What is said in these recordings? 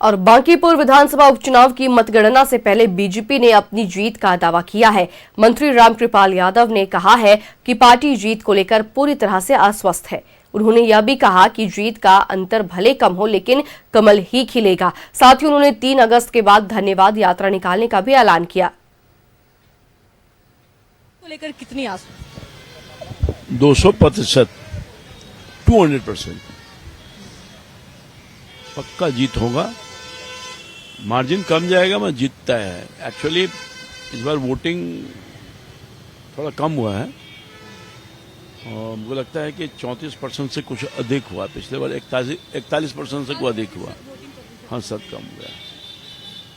और बांकीपुर विधानसभा उपचुनाव की मतगणना से पहले बीजेपी ने अपनी जीत का दावा किया है। मंत्री रामकृपाल यादव ने कहा है कि पार्टी जीत को लेकर पूरी तरह से आश्वस्त है। उन्होंने यह भी कहा कि जीत का अंतर भले कम हो लेकिन कमल ही खिलेगा। साथ ही उन्होंने 3 अगस्त के बाद धन्यवाद यात्रा निकालने का भी ऐलान किया। लेकर कितनी आस? 200%, 200% पक्का जीत होगा। मार्जिन कम जाएगा, मैं जीतता है। एक्चुअली इस बार वोटिंग थोड़ा कम हुआ है और मुझे लगता है कि 34% से कुछ अधिक हुआ। पिछले बार 41% से कुछ अधिक हुआ। हाँ, सब कम हुआ।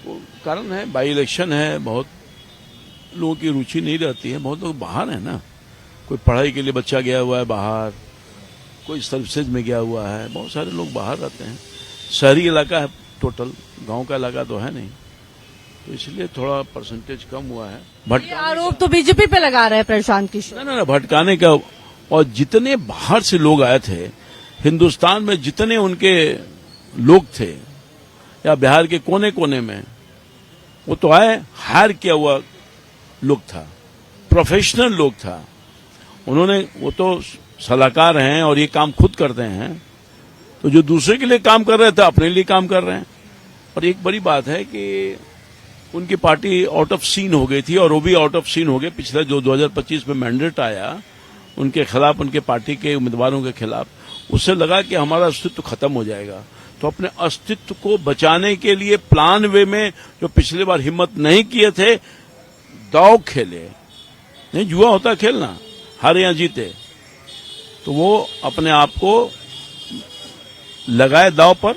वो कारण है, बाई इलेक्शन है, बहुत लोगों की रुचि नहीं रहती है। बहुत लोग बाहर है ना, कोई पढ़ाई के लिए बच्चा गया हुआ है बाहर, कोई सर्विसेज में गया हुआ है, बहुत सारे लोग बाहर रहते हैं। शहरी इलाका है टोटल, गांव का इलाका तो है नहीं, तो इसलिए थोड़ा परसेंटेज कम हुआ है। ये आरोप तो बीजेपी पे लगा रहे हैं प्रशांत किशोर। ना भटकाने का। और जितने बाहर से लोग आए थे, हिंदुस्तान में जितने उनके लोग थे या बिहार के कोने कोने में, वो तो आए, हायर किया हुआ लोग था, प्रोफेशनल लोग था। उन्होंने, वो तो सलाहकार हैं और ये काम खुद करते हैं, तो जो दूसरे के लिए काम कर रहे थे अपने लिए काम कर रहे हैं। और एक बड़ी बात है कि उनकी पार्टी आउट ऑफ सीन हो गई थी और वो भी आउट ऑफ सीन हो गए। पिछले जो 2025 में मैंडेट आया उनके खिलाफ, उनके पार्टी के उम्मीदवारों के खिलाफ, उससे लगा कि हमारा अस्तित्व खत्म हो जाएगा। तो अपने अस्तित्व को बचाने के लिए प्लान वे में जो पिछली बार हिम्मत नहीं किए थे, दांव खेले। नहीं, जुआ होता खेलना, हारे या जीते, तो वो अपने आप को लगाए दांव पर।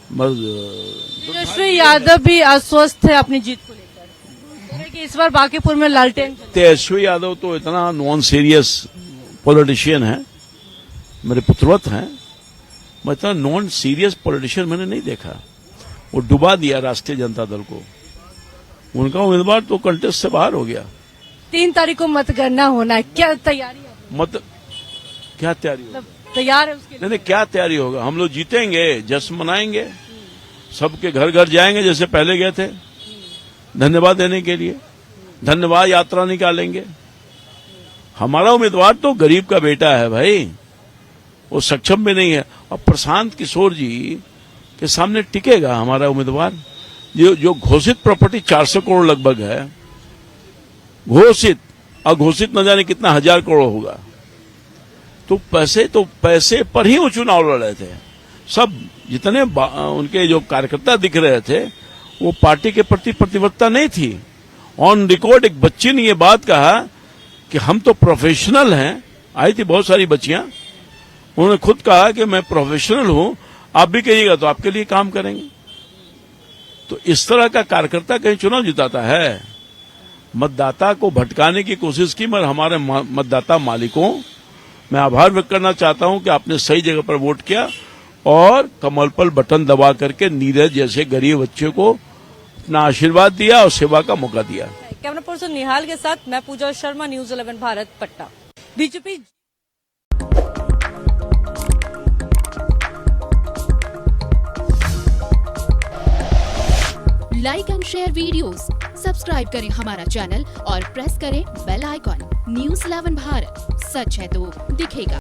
तेजस्वी यादव भी आश्वस्त है अपनी जीत को लेकर कि इस बार बांकीपुर में लालटेन। तेजस्वी यादव तो इतना नॉन सीरियस पॉलिटिशियन है, मेरे पुत्रवत हैं। मैं इतना नॉन सीरियस पॉलिटिशियन मैंने नहीं देखा। वो डुबा दिया राष्ट्रीय जनता दल को। उनका उम्मीदवार तो कंटेस्ट से बाहर हो गया। 3 तारीख को मतगणना होना है, क्या तैयारी है? क्या तैयारी होगी? तैयार है उसके नहीं, क्या तैयारी होगा? हम लोग जीतेंगे, जश्न मनाएंगे, सबके घर घर जाएंगे जैसे पहले गए थे, धन्यवाद देने के लिए, धन्यवाद यात्रा निकालेंगे। हमारा उम्मीदवार तो गरीब का बेटा है भाई, वो सक्षम भी नहीं है। और प्रशांत किशोर जी के सामने टिकेगा हमारा उम्मीदवार। जो घोषित प्रॉपर्टी 400 करोड़ लगभग है, घोषित, अघोषित न जाने कितना 1000 करोड़ होगा। तो पैसे पर ही वो चुनाव लड़ रहे थे। सब जितने उनके जो कार्यकर्ता दिख रहे थे, वो पार्टी के प्रति प्रतिबद्धता नहीं थी। ऑन रिकॉर्ड एक बच्ची ने ये बात कहा कि हम तो प्रोफेशनल हैं। आई थी बहुत सारी बच्चियां, उन्होंने खुद कहा कि मैं प्रोफेशनल हूं, आप भी कहिएगा तो आपके लिए काम करेंगे। तो इस तरह का कार्यकर्ता कहीं चुनाव जिताता है? मतदाता को भटकाने की कोशिश की। मगर हमारे मतदाता मालिकों, मैं आभार व्यक्त करना चाहता हूं कि आपने सही जगह पर वोट किया और कमल पर बटन दबा करके नीरज जैसे गरीब बच्चे को अपना आशीर्वाद दिया और सेवा का मौका दिया। कैमरा पर्सन निहाल के साथ मैं Pooja Sharma, news 11 Bharat, Patna. BJP like and share videos, subscribe करें हमारा चैनल और प्रेस करें बेल आइकॉन। न्यूज़ 11 भारत, सच है तो दिखेगा।